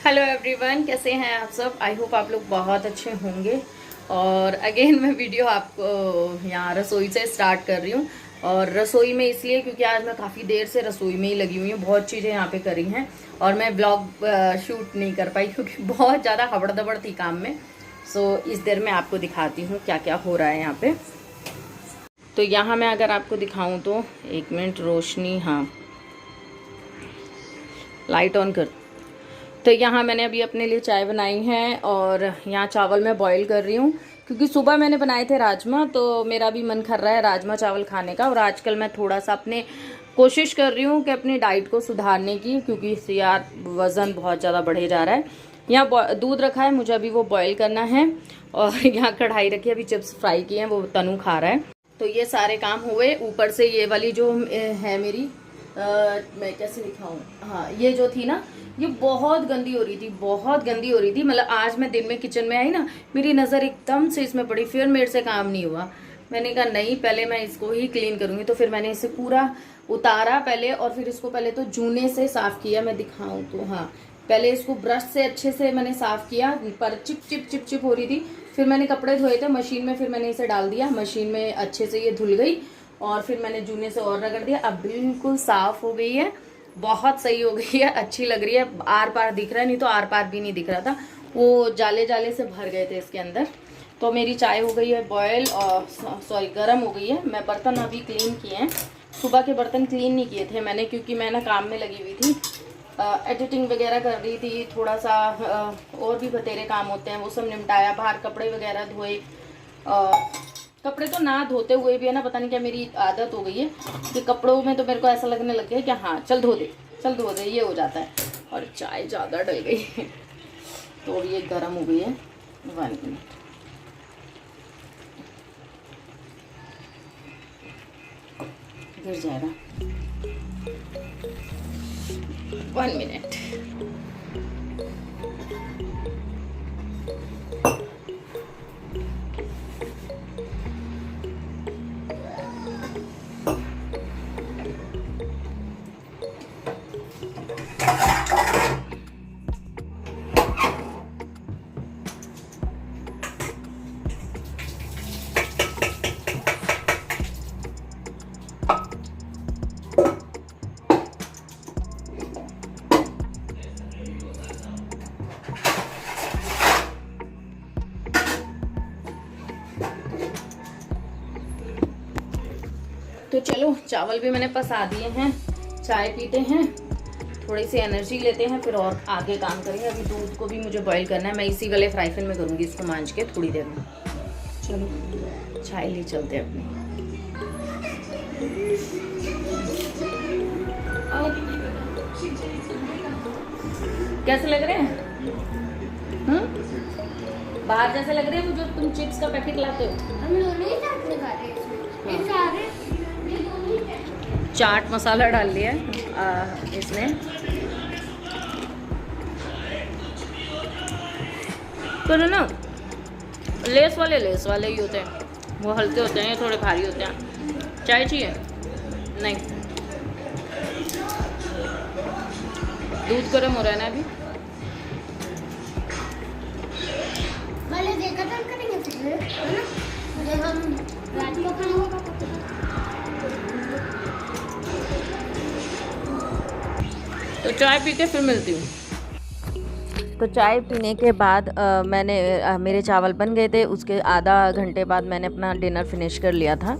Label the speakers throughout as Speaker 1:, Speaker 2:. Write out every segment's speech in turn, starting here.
Speaker 1: Hello everyone, कैसे हैं आप सब। आई होप आप लोग बहुत अच्छे होंगे। और अगेन मैं वीडियो आपको यहाँ रसोई से स्टार्ट कर रही हूँ। और रसोई में इसलिए क्योंकि आज मैं काफ़ी देर से रसोई में ही लगी हुई हूँ, बहुत चीज़ें यहाँ पे करी हैं और मैं ब्लॉग शूट नहीं कर पाई क्योंकि बहुत ज़्यादा हबड़ दबड़ थी काम में। सो इस देर में आपको दिखाती हूँ क्या क्या हो रहा है यहाँ पे। तो यहाँ मैं अगर आपको दिखाऊँ तो एक मिनट, रोशनी, हाँ लाइट ऑन कर। तो यहाँ मैंने अभी अपने लिए चाय बनाई है और यहाँ चावल मैं बॉईल कर रही हूँ क्योंकि सुबह मैंने बनाए थे राजमा, तो मेरा भी मन कर रहा है राजमा चावल खाने का। और आजकल मैं थोड़ा सा अपने कोशिश कर रही हूँ कि अपनी डाइट को सुधारने की, क्योंकि यार वज़न बहुत ज़्यादा बढ़े जा रहा है। यहाँ दूध रखा है, मुझे अभी वो बॉईल करना है। और यहाँ कढ़ाई रखी है, अभी चिप्स फ्राई किए हैं, वो तनु खा रहा है। तो ये सारे काम हुए। ऊपर से ये वाली जो है मेरी मैं कैसे दिखाऊं, हाँ ये जो थी ना, ये बहुत गंदी हो रही थी, बहुत गंदी हो रही थी। मतलब आज मैं दिन में किचन में आई ना, मेरी नज़र एकदम से इसमें पड़ी, फिर मेरे से काम नहीं हुआ। मैंने कहा नहीं, पहले मैं इसको ही क्लीन करूंगी। तो फिर मैंने इसे पूरा उतारा पहले, और फिर इसको पहले तो जूने से साफ किया। मैं दिखाऊं तो हाँ, पहले इसको ब्रश से अच्छे से मैंने साफ किया, पर चिप चिप चिप चिप हो रही थी। फिर मैंने कपड़े धोए थे मशीन में, फिर मैंने इसे डाल दिया मशीन में, अच्छे से ये धुल गई। और फिर मैंने जूने से और रगड़ दिया, अब बिल्कुल साफ हो गई है, बहुत सही हो गई है, अच्छी लग रही है। आर पार दिख रहा है, नहीं तो आर पार भी नहीं दिख रहा था, वो जाले जाले से भर गए थे इसके अंदर। तो मेरी चाय हो गई है बॉयल, और सॉरी गर्म हो गई है। मैं बर्तन अभी क्लीन किए हैं, सुबह के बर्तन क्लीन नहीं किए थे मैंने, क्योंकि मैं ना काम में लगी हुई थी, एडिटिंग वगैरह कर रही थी, थोड़ा सा और भी बतेरे काम होते हैं, वो सब निपटाया। बाहर कपड़े वगैरह धोए, कपड़े तो ना धोते हुए भी है ना, पता नहीं क्या मेरी आदत हो गई है कि कपड़ों में तो मेरे को ऐसा लगने लग गया है कि हाँ चल धो दे, चल धो दे, ये हो जाता है। और चाय ज़्यादा डल गई है तो अब ये गर्म हो गई है। 1 मिनट, गिर जाएगा, 1 मिनट। तो चलो चावल भी मैंने पसा दिए हैं, चाय पीते हैं, थोड़ी सी एनर्जी लेते हैं, फिर और आगे काम करेंगे। अभी दूध को भी मुझे बॉईल करना है, मैं इसी वाले फ्राई पैन में करूँगी इसको मांझ के थोड़ी देर में। चलो चाय ले चलते हैं अपनी। कैसे लग रहे हैं? बाहर जैसे लग रहे हैं वो जो तुम चिप्स का पैकेट लाते हो। हम दोनों ही साथ में खा रहे हैं, चाट मसाला डाल लिया इसमें। तो ना लेस वाले ही होते हैं, वो हल्के होते हैं, ये थोड़े भारी होते हैं। चाय चाहिए? नहीं, दूध गर्म हो रहा है ना अभी। मैंने देखा था करेंगे फिर, है ना, जब हम रात को खाना होगा। तो चाय पी के फिर मिलती हूँ। तो चाय पीने के बाद मेरे चावल बन गए थे, उसके आधा घंटे बाद मैंने अपना डिनर फिनिश कर लिया था।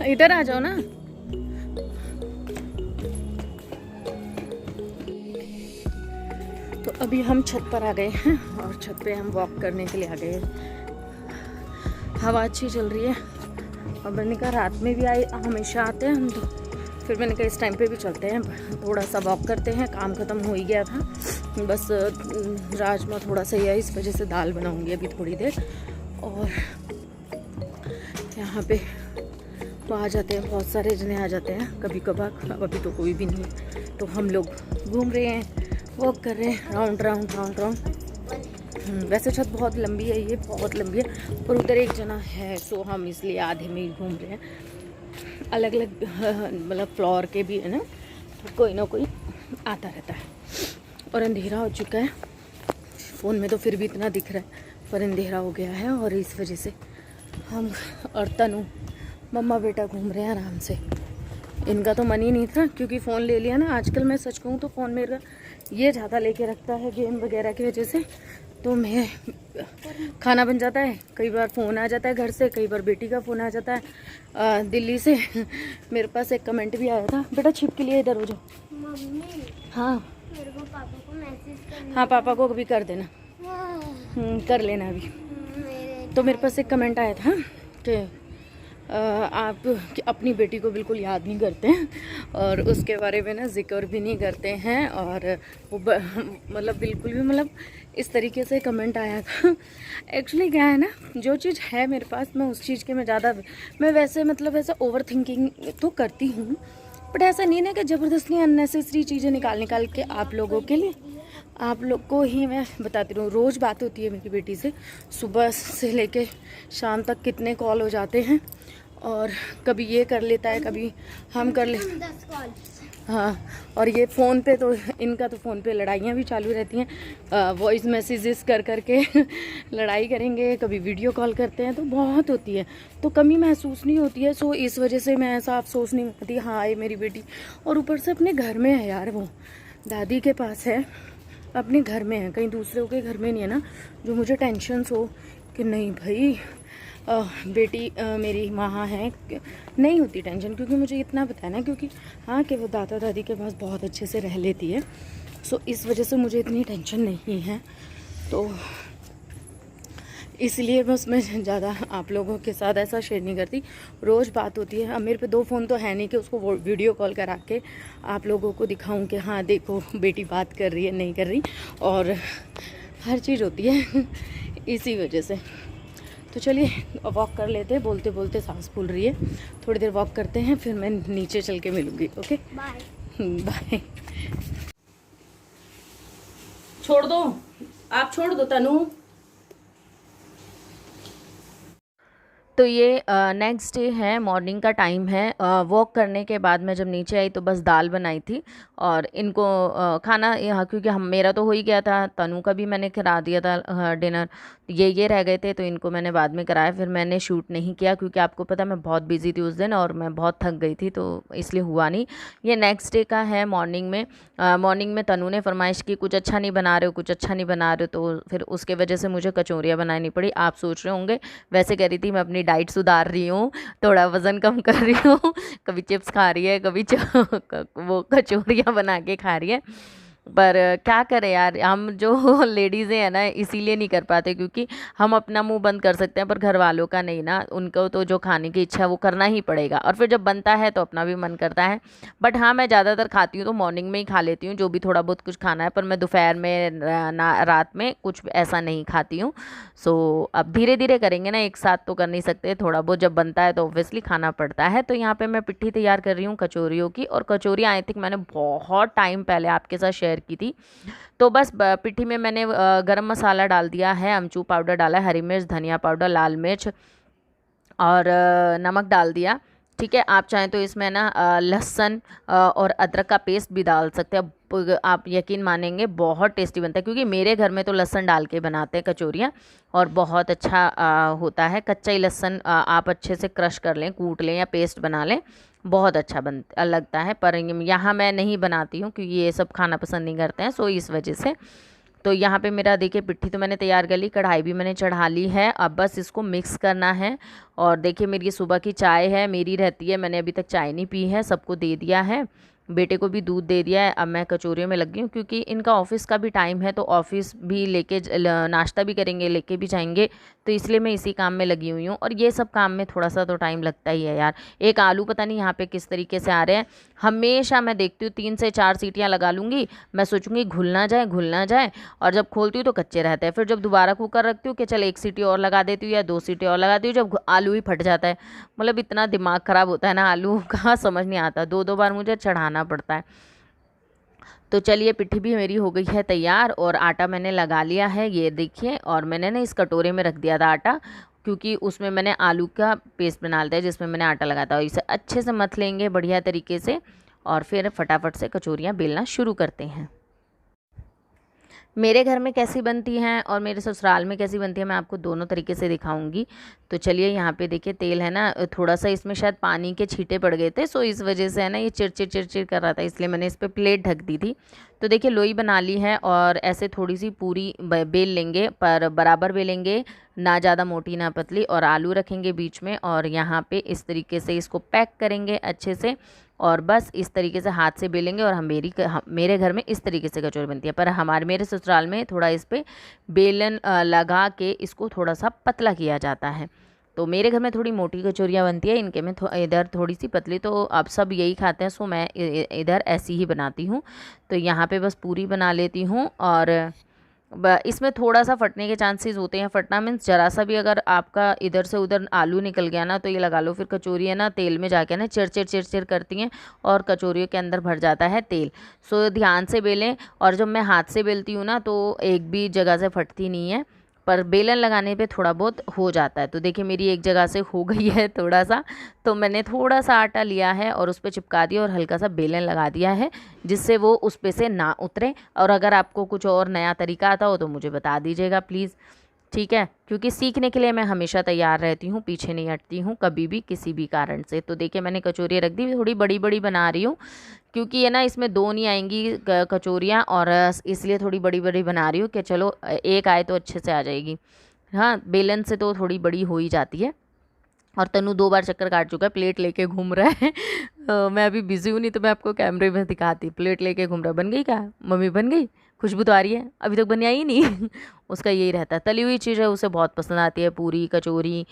Speaker 1: इधर आ जाओ ना। तो अभी हम छत पर आ गए हैं और छत पे हम वॉक करने के लिए आ गए। हवा अच्छी चल रही है और मैंने कहा रात में भी हमेशा आते हैं हम, तो फिर मैंने कहा इस टाइम पे भी चलते हैं, थोड़ा सा वॉक करते हैं। काम खत्म हो ही गया था, बस राजमा थोड़ा सा ही है, इस वजह से दाल बनाऊंगी अभी थोड़ी देर। और यहाँ पे वो आ जाते हैं, बहुत सारे जने आ जाते हैं कभी कभार, अभी तो कोई भी नहीं है। तो हम लोग घूम रहे हैं, वॉक कर रहे हैं, राउंड राउंड राउंड राउंड। वैसे छत बहुत लंबी है, ये बहुत लंबी है, पर उधर एक जना है, सो हम इसलिए आधे में ही घूम रहे हैं। अलग अलग मतलब फ्लोर के भी है ना, कोई ना कोई आता रहता है। और अंधेरा हो चुका है, फ़ोन में तो फिर भी इतना दिख रहा है, पर अंधेरा हो गया है और इस वजह से हम और तनु मम्मा बेटा घूम रहे हैं आराम से। इनका तो मन ही नहीं था क्योंकि फ़ोन ले लिया ना। आजकल मैं सच कहूँ तो फ़ोन मेरा ये ज़्यादा लेके रखता है गेम वगैरह की वजह से, तो मैं खाना बन जाता है, कई बार फ़ोन आ जाता है घर से, कई बार बेटी का फ़ोन आ जाता है दिल्ली से। मेरे पास एक कमेंट भी आया था, बेटा छिप के लिए इधर हो जाओ मम्मी। हाँ मेरे को पापा को मैसेज करना। हाँ पापा को भी कर देना, कर लेना अभी। तो मेरे पास एक कमेंट आया था कि आप अपनी बेटी को बिल्कुल याद नहीं करते हैं और उसके बारे में ना जिक्र भी नहीं करते हैं, और वो मतलब बिल्कुल भी मतलब इस तरीके से कमेंट आया था। एक्चुअली क्या है ना, जो चीज़ है मेरे पास मैं उस चीज़ के मैं वैसे मतलब ऐसा ओवर थिंकिंग तो करती हूँ, बट ऐसा नहीं ना कि ज़बरदस्ती अननेसेसरी चीज़ें निकाल के आप लोगों के लिए, आप लोग को ही मैं बताती रहूँ। रोज़ बात होती है मेरी बेटी से, सुबह से लेके शाम तक कितने कॉल हो जाते हैं, और कभी ये कर लेता है, कभी हम कर ले। 10 कॉल। हाँ, और ये फ़ोन पे तो इनका तो फ़ोन पे लड़ाइयाँ भी चालू रहती हैं, वॉइस मैसेजेस कर के लड़ाई करेंगे, कभी वीडियो कॉल करते हैं, तो बहुत होती है, तो कमी महसूस नहीं होती है। सो इस वजह से मैं ऐसा अफसोस नहीं करती, हाँ ये मेरी बेटी, और ऊपर से अपने घर में है यार, वो दादी के पास है, अपने घर में है, कहीं दूसरों के घर में नहीं है ना, जो मुझे टेंशन हो कि नहीं भाई बेटी मेरी वहाँ है, नहीं होती टेंशन, क्योंकि मुझे इतना पता है ना, क्योंकि हाँ कि वो दादा दादी के पास बहुत अच्छे से रह लेती है, सो इस वजह से मुझे इतनी टेंशन नहीं है। तो इसलिए बस मैं ज़्यादा आप लोगों के साथ ऐसा शेयर नहीं करती। रोज़ बात होती है, अब मेरे पे 2 फ़ोन तो है नहीं कि उसको वीडियो कॉल करा के आप लोगों को दिखाऊं कि हाँ देखो बेटी बात कर रही है नहीं कर रही, और हर चीज़ होती है इसी वजह से। तो चलिए वॉक कर लेते हैं, बोलते बोलते सांस फूल रही है, थोड़ी देर वॉक करते हैं, फिर मैं नीचे चल के मिलूँगी। Okay bye bye. छोड़ दो, आप छोड़ दो तनु। तो ये नेक्स्ट डे है, मॉर्निंग का टाइम है। वॉक करने के बाद मैं जब नीचे आई तो बस दाल बनाई थी, और इनको खाना यहाँ, क्योंकि मेरा तो हो ही गया था, तनु का भी मैंने करा दिया था डिनर, ये रह गए थे तो इनको मैंने बाद में कराया। फिर मैंने शूट नहीं किया क्योंकि आपको पता मैं बहुत बिजी थी उस दिन और मैं बहुत थक गई थी, तो इसलिए हुआ नहीं। ये नेक्स्ट डे का है। मॉर्निंग में तनु ने फरमाइश की कुछ अच्छा नहीं बना रहे हो, कुछ अच्छा नहीं बना रहे हो, तो फिर उसके वजह से मुझे कचौरियाँ बनानी पड़ी। आप सोच रहे होंगे, वैसे कह रही थी मैं अपनी डाइट सुधार रही हूँ, थोड़ा वज़न कम कर रही हूँ, कभी चिप्स खा रही है, कभी वो कचौरियाँ बना के खा रही है। पर क्या करें यार, हम जो लेडीज़ें हैं ना इसीलिए नहीं कर पाते, क्योंकि हम अपना मुंह बंद कर सकते हैं पर घर वालों का नहीं ना, उनको तो जो खाने की इच्छा है वो करना ही पड़ेगा, और फिर जब बनता है तो अपना भी मन करता है। बट हाँ, मैं ज़्यादातर खाती हूँ तो मॉर्निंग में ही खा लेती हूँ, जो भी थोड़ा बहुत कुछ खाना है, पर मैं दोपहर में रात में कुछ ऐसा नहीं खाती हूँ। सो अब धीरे धीरे करेंगे ना, एक साथ तो कर नहीं सकते, थोड़ा बहुत जब बनता है तो ऑब्वियसली खाना पड़ता है। तो यहाँ पे मैं पिट्ठी तैयार कर रही हूँ कचौरियों की, और कचौरियाँ आई थिंक मैंने बहुत टाइम पहले आपके साथ शेयर की थी। तो बस पिट्ठी में मैंने गरम मसाला डाल दिया है, अमचूर पाउडर डाला है, हरी मिर्च, धनिया पाउडर, लाल मिर्च और नमक डाल दिया। ठीक है, आप चाहें तो इसमें ना लहसुन और अदरक का पेस्ट भी डाल सकते हैं। आप यकीन मानेंगे बहुत टेस्टी बनता है, क्योंकि मेरे घर में तो लहसुन डाल के बनाते हैं कचौरियाँ, और बहुत अच्छा होता है। कच्चा ही लहसुन आप अच्छे से क्रश कर लें, कूट लें या पेस्ट बना लें, बहुत अच्छा लगता है। पर यहाँ मैं नहीं बनाती हूँ क्योंकि ये सब खाना पसंद नहीं करते हैं, सो इस वजह से। तो यहाँ पे मेरा देखिए पिट्ठी तो मैंने तैयार कर ली, कढ़ाई भी मैंने चढ़ा ली है, अब बस इसको मिक्स करना है। और देखिए मेरी ये सुबह की चाय है, मेरी रहती है, मैंने अभी तक चाय नहीं पी है, सबको दे दिया है, बेटे को भी दूध दे दिया है। अब मैं कचौरियों में लगी हूँ, क्योंकि इनका ऑफिस का भी टाइम है, तो ऑफिस भी लेके नाश्ता भी करेंगे, लेके भी जाएंगे, तो इसलिए मैं इसी काम में लगी हुई हूँ। और ये सब काम में थोड़ा सा तो टाइम लगता ही है यार। एक आलू पता नहीं यहाँ पे किस तरीके से आ रहे हैं, हमेशा मैं देखती हूँ 3 से 4 सीटियाँ लगा लूँगी, मैं सोचूंगी घुल ना जाए, और जब खोलती हूँ तो कच्चे रहते हैं। फिर जब दोबारा कुकर रखती हूँ कि चल 1 सीटी और लगा देती हूँ या 2 सीटी और लगा देती हूँ, जब आलू ही फट जाता है। मतलब इतना दिमाग ख़राब होता है ना आलू का, समझ नहीं आता, 2-2 बार मुझे चढ़ाना पड़ता है। तो चलिए पिट्ठी भी मेरी हो गई है तैयार, और आटा मैंने लगा लिया है, ये देखिए। और मैंने ना इस कटोरे में रख दिया था आटा, क्योंकि उसमें मैंने आलू का पेस्ट बना लिया है जिसमें मैंने आटा लगाया था। इसे अच्छे से मथ लेंगे बढ़िया तरीके से, और फिर फटाफट से कचौरियाँ बेलना शुरू करते हैं। मेरे घर में कैसी बनती हैं और मेरे ससुराल में कैसी बनती है, मैं आपको दोनों तरीके से दिखाऊंगी। तो चलिए, यहाँ पे देखिए तेल है ना, थोड़ा सा इसमें शायद पानी के छींटे पड़ गए थे, सो इस वजह से है ना ये चिड़चिड़ चिड़चिड़ कर रहा था, इसलिए मैंने इस पर प्लेट ढक दी थी। तो देखिए लोई बना ली है और ऐसे थोड़ी सी पूरी बेल लेंगे, पर बराबर बेलेंगे, ना ज़्यादा मोटी ना पतली, और आलू रखेंगे बीच में और यहाँ पे इस तरीके से इसको पैक करेंगे अच्छे से, और बस इस तरीके से हाथ से बेलेंगे। और मेरे घर में इस तरीके से कचौरी बनती है, पर मेरे ससुराल में थोड़ा इस पर बेलन लगा के इसको थोड़ा सा पतला किया जाता है। तो मेरे घर में थोड़ी मोटी कचौरियाँ बनती है, इनके में इधर थोड़ी सी पतली, तो अब सब यही खाते हैं, सो मैं इधर ऐसी ही बनाती हूँ। तो यहाँ पे बस पूरी बना लेती हूँ, और इसमें थोड़ा सा फटने के चांसेस होते हैं। फटना मीन्स जरा सा भी अगर आपका इधर से उधर आलू निकल गया ना, तो ये लगा लो फिर कचौरी है ना तेल में जाके ना चिरचिर चिरचिर करती हैं और कचौरियों के अंदर भर जाता है तेल। सो ध्यान से बेलें, और जब मैं हाथ से बेलती हूँ ना तो एक भी जगह से फटती नहीं है, पर बेलन लगाने पे थोड़ा बहुत हो जाता है। तो देखिए मेरी एक जगह से हो गई है थोड़ा सा, तो मैंने थोड़ा सा आटा लिया है और उस पर चिपका दिया और हल्का सा बेलन लगा दिया है, जिससे वो उस पे से ना उतरे। और अगर आपको कुछ और नया तरीका आता हो तो मुझे बता दीजिएगा प्लीज़, ठीक है, क्योंकि सीखने के लिए मैं हमेशा तैयार रहती हूँ, पीछे नहीं हटती हूँ कभी भी किसी भी कारण से। तो देखिए मैंने कचौरियाँ रख दी, थोड़ी बड़ी बड़ी बना रही हूँ क्योंकि ये ना इसमें दो नहीं आएंगी कचौरियाँ, और इसलिए थोड़ी बड़ी बड़ी बना रही हूँ कि चलो एक आए तो अच्छे से आ जाएगी। हाँ, बेलन से तो थोड़ी बड़ी हो ही जाती है। और तनु 2 बार चक्कर काट चुका है, प्लेट लेके घूम रहा है। मैं अभी बिजी हूँ, नहीं तो मैं आपको कैमरे में दिखाती। प्लेट लेके घूम रहा है। बन गई क्या मम्मी, बन गई? खुशबू तो आ रही है, अभी तक बनी आई नहीं। उसका यही रहता है, तली हुई चीज़ है उसे बहुत पसंद आती है, पूरी कचौरी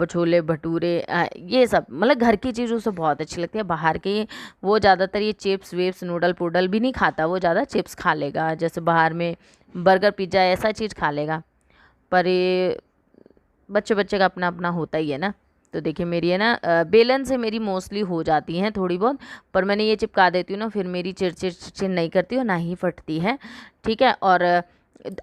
Speaker 1: छोले भटूरे, ये सब मतलब घर की चीज़ उसे बहुत अच्छी लगती है। बाहर की वो ज़्यादातर ये चिप्स वेप्स नूडल पूडल भी नहीं खाता, वो ज़्यादा चिप्स खा लेगा, जैसे बाहर में बर्गर पिज्ज़ा ऐसा चीज़ खा लेगा। पर ये बच्चे बच्चे का अपना अपना होता ही है ना। तो देखिए मेरी है ना बेलन से मेरी मोस्टली हो जाती हैं थोड़ी बहुत, पर मैंने ये चिपका देती हूँ ना, फिर मेरी चिड़चिड़ चिड़चिड़ नहीं करती और ना ही फटती है, ठीक है। और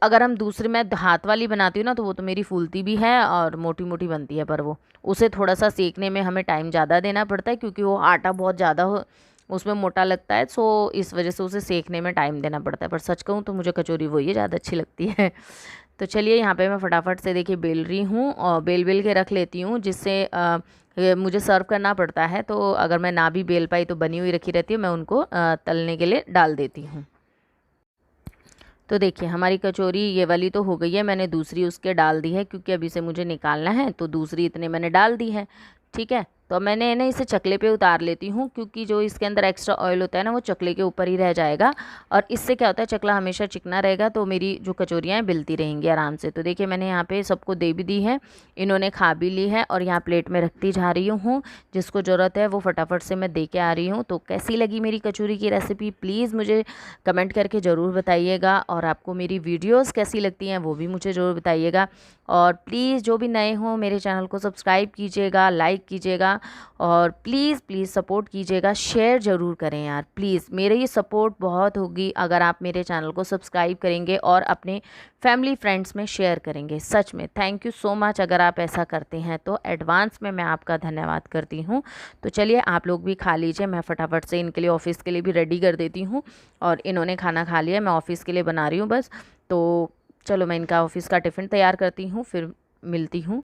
Speaker 1: अगर हम दूसरी मैं हाथ वाली बनाती हूँ ना, तो वो तो मेरी फूलती भी है और मोटी मोटी बनती है, पर वो उसे थोड़ा सा सेकने में हमें टाइम ज़्यादा देना पड़ता है, क्योंकि वो आटा बहुत ज़्यादा उसमें मोटा लगता है, सो इस वजह से उसे सेकने में टाइम देना पड़ता है। पर सच कहूँ तो मुझे कचौरी वही है ज़्यादा अच्छी लगती है। तो चलिए यहाँ पे मैं फटाफट से देखिए बेल रही हूँ और बेल के रख लेती हूँ, जिससे मुझे सर्व करना पड़ता है। तो अगर मैं ना भी बेल पाई तो बनी हुई रखी रहती है, मैं उनको तलने के लिए डाल देती हूँ। तो देखिए हमारी कचौरी ये वाली तो हो गई है, मैंने दूसरी उसके डाल दी है, क्योंकि अभी से मुझे निकालना है, तो दूसरी इतने मैंने डाल दी है, ठीक है। तो मैंने ना इसे चकले पे उतार लेती हूँ, क्योंकि जो इसके अंदर एक्स्ट्रा ऑयल होता है ना, वो चकले के ऊपर ही रह जाएगा, और इससे क्या होता है चकला हमेशा चिकना रहेगा, तो मेरी जो कचौरियाँ हैं बिलती रहेंगी आराम से। तो देखिए मैंने यहाँ पे सबको दे भी दी है, इन्होंने खा भी ली है, और यहाँ प्लेट में रखती जा रही हूँ, जिसको ज़रूरत है वो फटाफट से मैं दे के आ रही हूँ। तो कैसी लगी मेरी कचौरी की रेसिपी प्लीज़ मुझे कमेंट करके ज़रूर बताइएगा, और आपको मेरी वीडियोज़ कैसी लगती हैं वो भी मुझे ज़रूर बताइएगा। और प्लीज़ जो भी नए हों मेरे चैनल को सब्सक्राइब कीजिएगा, लाइक कीजिएगा, और प्लीज़ प्लीज़ सपोर्ट कीजिएगा, शेयर ज़रूर करें यार प्लीज़। मेरे ये सपोर्ट बहुत होगी अगर आप मेरे चैनल को सब्सक्राइब करेंगे और अपने फैमिली फ्रेंड्स में शेयर करेंगे। सच में थैंक यू सो मच अगर आप ऐसा करते हैं, तो एडवांस में मैं आपका धन्यवाद करती हूँ। तो चलिए आप लोग भी खा लीजिए, मैं फटाफट से इनके लिए ऑफ़िस के लिए भी रेडी कर देती हूँ, और इन्होंने खाना खा लिया, मैं ऑफ़िस के लिए बना रही हूँ बस। तो चलो मैं इनका ऑफ़िस का टिफ़िन तैयार करती हूँ, फिर मिलती हूँ।